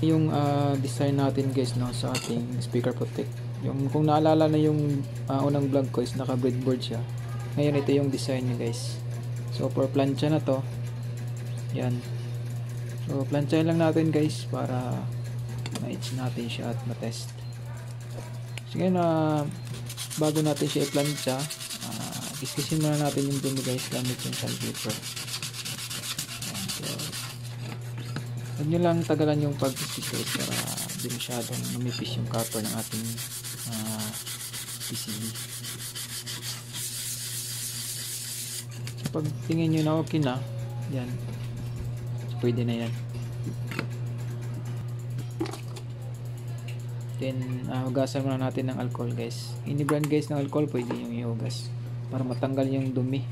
yung design natin guys, no, sa ating speaker protect. Yung kung naalala na yung unang vlog ko is naka breadboard siya. Ngayon ito yung design niya guys. So for plancha na to, yan. So planchahin lang natin guys para ma-etch natin siya at ma-test. So ngayon bago natin siya i-plancha, kiskisin muna natin yung dumi guys gamit yung sandpaper. So huwag nyo lang tagalan yung pag-stick guys para di masyadong lumipis yung copper ng ating PCB. So pag tingin nyo na okay na, yan, so pwede na yan. Then hugasan muna natin ng alcohol guys. Any brand guys ng alcohol pwede yung ihugas para matanggal yung dumi,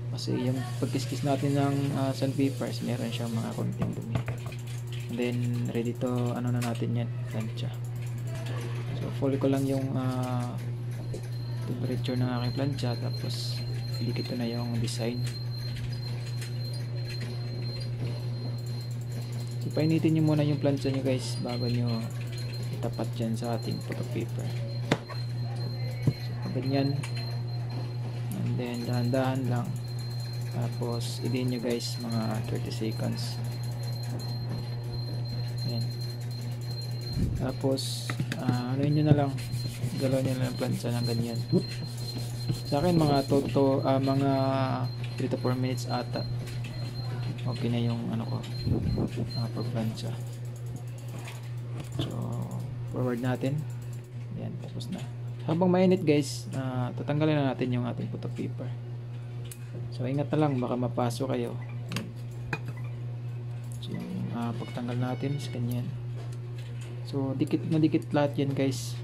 kasi yung pagkiskis natin ng sandpapers meron siyang mga konting dumi. And then ready to ano na natin yan, plancha. So follow ko lang yung temperature ng aking plancha, tapos dikit ko na yung design. So painitin nyo muna yung plancha nyo guys bago nyo itapat dyan sa ating photo paper. So ganyan, and then dahan-dahan lang, tapos i-din nyo guys mga 30 seconds. Yan. Tapos ano nyo na lang, galaw nyo na lang plancha ng ganyan. Sa akin mga mga 3 to 4 minutes ata okay na yung ano ko per plancha. So forward natin, yan, tapos na. Habang mainit guys, tatanggalin na natin yung ating photo paper. So ingat na lang, baka mapasok kayo. So yung pagtanggal natin is ganyan. So dikit na dikit lahat yan guys,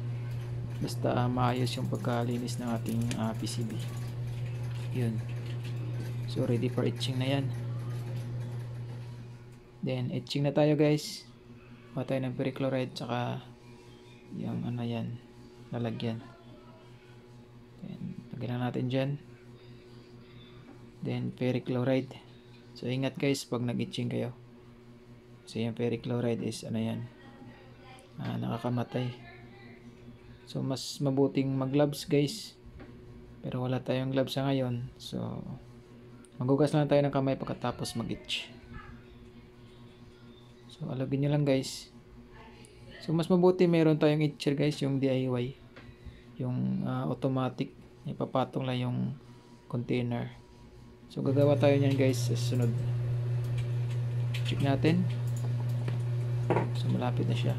basta maayos yung pagkalinis ng ating PCB. Yun. So ready for etching na yan. Then etching na tayo guys. Patay ng perchloride tsaka yung ano yan, lalagyan. Then lagyan na natin dyan. Then perchloride. So ingat guys pag nag-etching kayo. So yung perchloride is ano yan, nakakamatay. So mas mabuting mag-gloves guys, pero wala tayong gloves sa ngayon. So maghugas lang tayo ng kamay pagkatapos mag-etch. So alagin nyo lang guys. So mas mabuti meron tayong etcher guys, yung DIY, yung automatic, ipapatong lang yung container. So gagawa tayo niyan guys sa sunod. Check natin. So malapit na siya.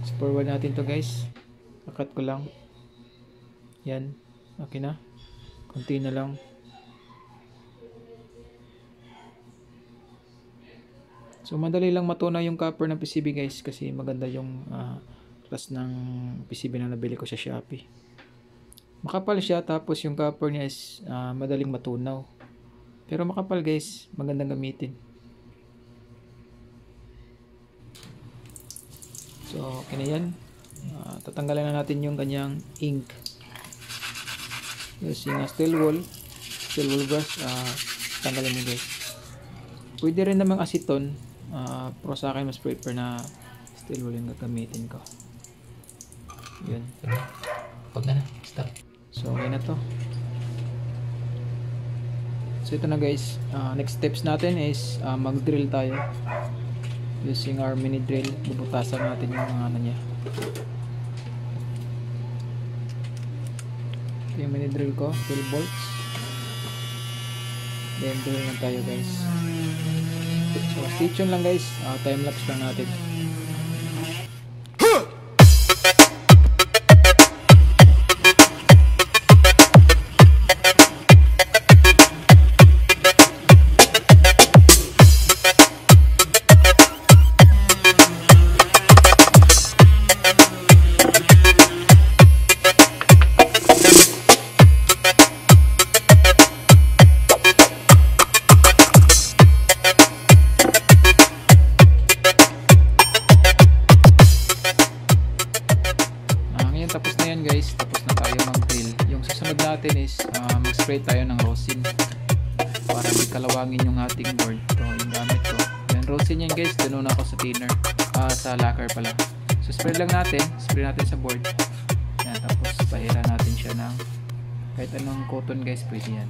So forward natin to guys. Akat ko lang. Yan. Okay na. Konti na lang. So madali lang matunaw yung copper ng PCB guys, kasi maganda yung class ng PCB na nabili ko sa Shopee. Makapal siya, tapos yung copper niya is madaling matunaw. Pero makapal guys, magandang gamitin. So okay na yan. Tatanggalin na natin yung kanyang ink using steel wool brush. Tanggalin nyo guys. Pwede rin namang aceton, pero sa akin mas prefer na steel wool yung gagamitin ko. Yun. Huwag na, stop. So okay na to. So ito na guys, next steps natin is mag-drill tayo using our mini drill. Bubutasan natin yung mga ano niya. Ito yung mini drill ko, 12 volts. Then drill na tayo guys. So stay tuned lang guys, time lapse lang natin. Tapos na yan guys, tapos na tayo mag-drill. Yung susunod natin is mag-spray tayo ng rosin para kalawangin yung ating board. Ito yung gamit ko. Yan. Yan, rosin yan guys. Doon ako sa thinner. Sa lacquer pala. So spray lang natin. Spray natin sa board. Yan, tapos pahira natin siya ng kahit anong cotton guys, pwede yan.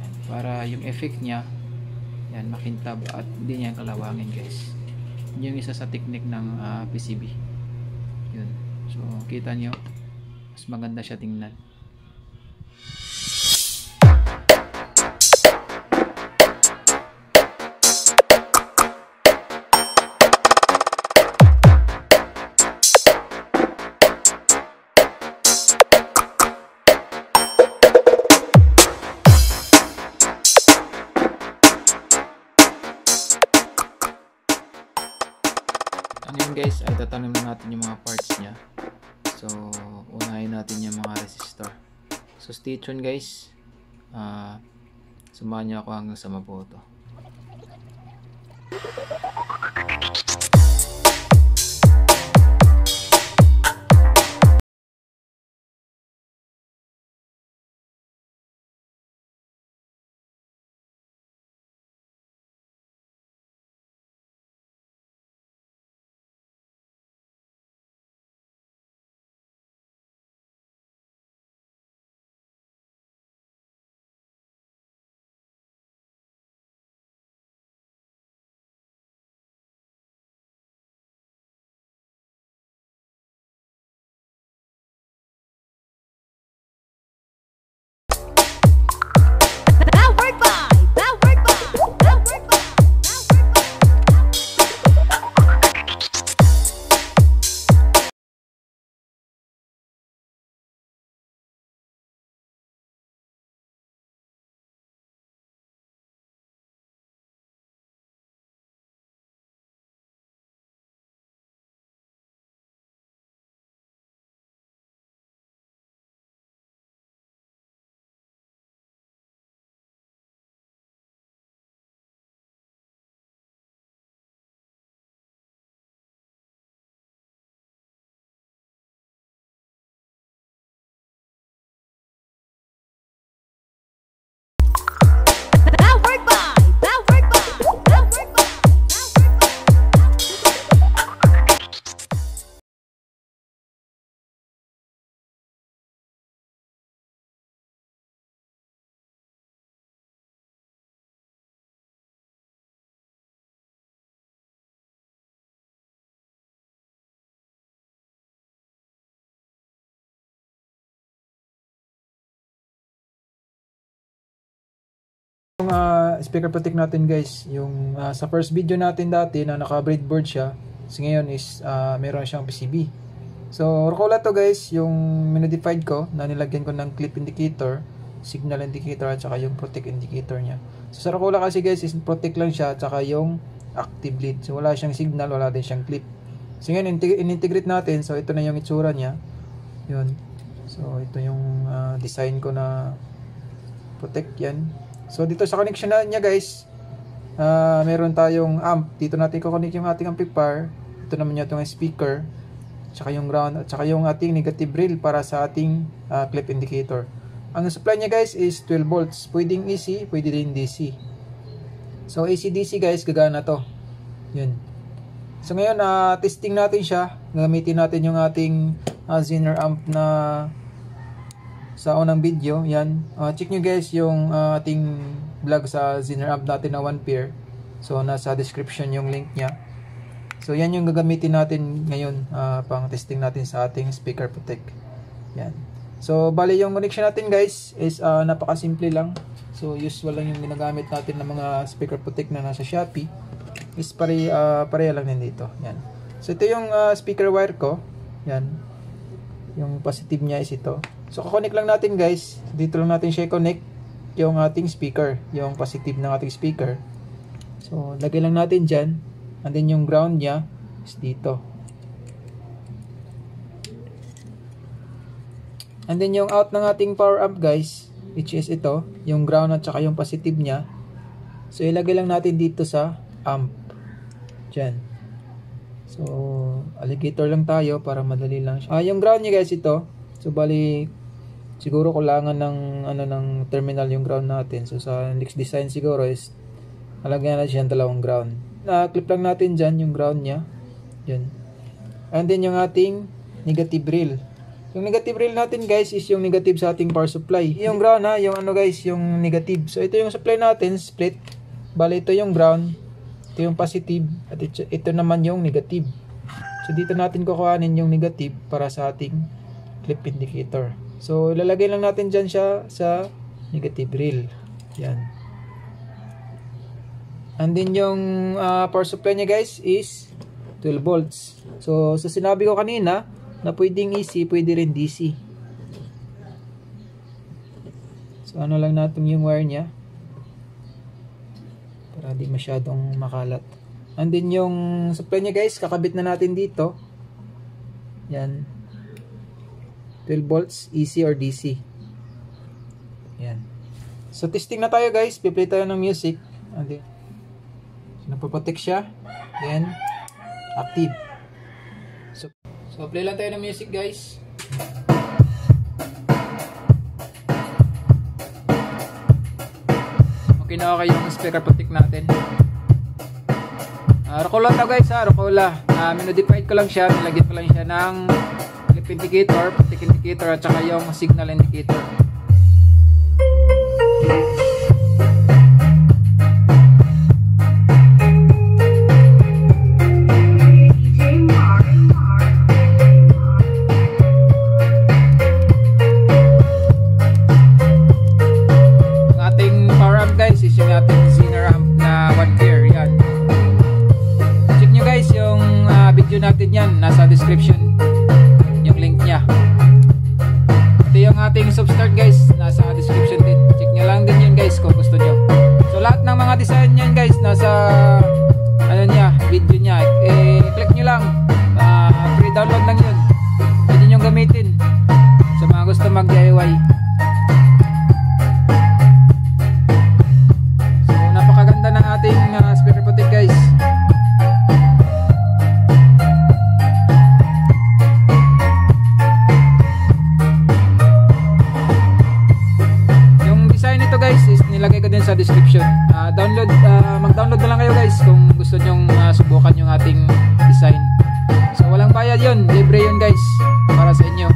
Yan, para yung effect niya, yan, makintab at hindi niya kalawangin guys. Yun yung isa sa technique ng PCB. Yun. So kita nyo, mas maganda siya tingnan. Ngayon guys ay tatanim na natin yung mga parts niya. So unahin natin yung mga resistor. So stay tuned guys. Samahan niyo ako hanggang sa mabuo to. Yung speaker protect natin guys, yung sa first video natin dati na naka breadboard siya, so ngayon is meron siyang PCB. So Rocola to guys, yung minodified ko na nilagyan ko ng clip indicator, signal indicator at saka yung protect indicator niya. So sa Rocola kasi guys is protect lang siya at saka yung active lead. So wala siyang signal, wala din siyang clip. So ngayon in-integrate natin, so ito na yung itsura niya. Yun. So ito yung design ko na protect yan. So dito sa connection niya guys, meron tayong amp. Dito natin i-connect yung ating amplifier. Ito naman yung speaker, tsaka yung ground, at saka yung ating negative rail para sa ating clip indicator. Ang supply niya guys is 12 volts. Pwedeng AC, pwede din DC. So AC-DC guys, gagana to. Yun. So ngayon, testing natin siya. Gamitin natin yung ating Zener amp na sa unang video. Yan. Check nyo guys yung ating vlog sa Zener amp natin na 1 pair. So nasa description yung link niya. So yan yung gagamitin natin ngayon pang testing natin sa ating speaker protect. Yan. So bali yung connection natin guys is napakasimple lang. So usual lang yung ginagamit natin ng mga speaker protect na nasa Shopee. Is pareha lang din dito. Yan. So ito yung speaker wire ko. Yan. Yung positive niya is ito. So kukonek lang natin guys. Dito lang natin siya i-connect yung ating speaker, yung positive ng ating speaker. So lagay lang natin dyan. And then yung ground niya is dito. And then yung out ng ating power amp guys, which is ito, yung ground at saka yung positive niya. So ilagay lang natin dito sa amp. Dyan. So alligator lang tayo para madali lang siya. Yung ground niya guys ito. So bali siguro kailangan ng ng terminal yung ground natin. So sa next design siguro is Lalagyan natin siya ng dalawang ground. Clip lang natin dyan yung ground niya. Yan. And then yung ating negative rail. Yung negative rail natin guys is yung negative sa ating power supply. Yung ground ha, yung ano guys, yung negative. So ito yung supply natin, split. Bali ito yung ground, ito yung positive, at ito naman yung negative. So dito natin kukuhanin yung negative para sa ating clip indicator. So ilalagay lang natin dyan siya sa negative rail. Yan. And then yung power supply niya guys is 12 volts. So sinabi ko kanina na pwedeng AC, pwede rin DC. So ano lang natin yung wire niya para di masyadong makalat. And then yung supply niya guys, kakabit na natin dito. Yan. 12 volts, AC or DC. Yan. So testing na tayo guys, piplay tayo ng music. And then napoprotect siya, then active. So play lang tayo ng music guys. Okay na okay yung speaker protect natin. Rocola to guys ha, Rocola. Minodified ko lang siya, nilagyan ko lang siya ng clip indicator, protect indicator at saka yung signal indicator. Natin yan, nasa description yung link nya. Ito yung ating substart guys, nasa description din, check nyo lang din yun guys kung gusto nyo. So lahat ng mga design nyan guys nasa ano nya, video nya, click nyo lang, free download lang yun, pwede nyo gamitin sa mga gusto mag DIY. So napakaganda ng ating speaker protect guys. Nilagay ko din sa description. Mag-download na lang kayo guys kung gusto nyong subukan yung ating design. So walang bayad yun, libre yun guys, para sa inyo.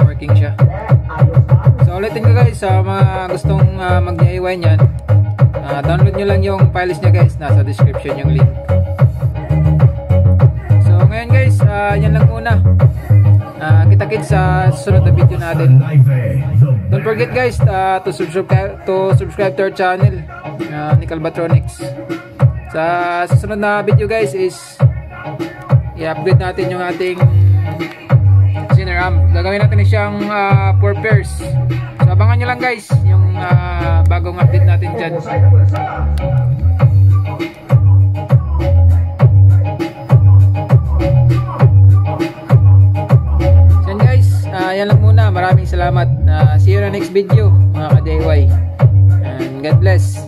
Working siya. So ulitin ko guys, sa mga gustong mag-DIY niyan, download nyo lang yung files niya guys, nasa description yung link. So ngayon guys, yan lang muna. Kita-kits sa susunod na video natin. Don't forget guys to subscribe to our channel, Nicalbatronics. Sa susunod na video guys is i-upgrade natin yung ating Cineram. Gagawin natin siyang 4 pairs. So abangan nyo lang guys yung bagong update natin dyan. So guys, yan lang muna. Maraming salamat. See you in the next video mga ka-DIY. And God bless.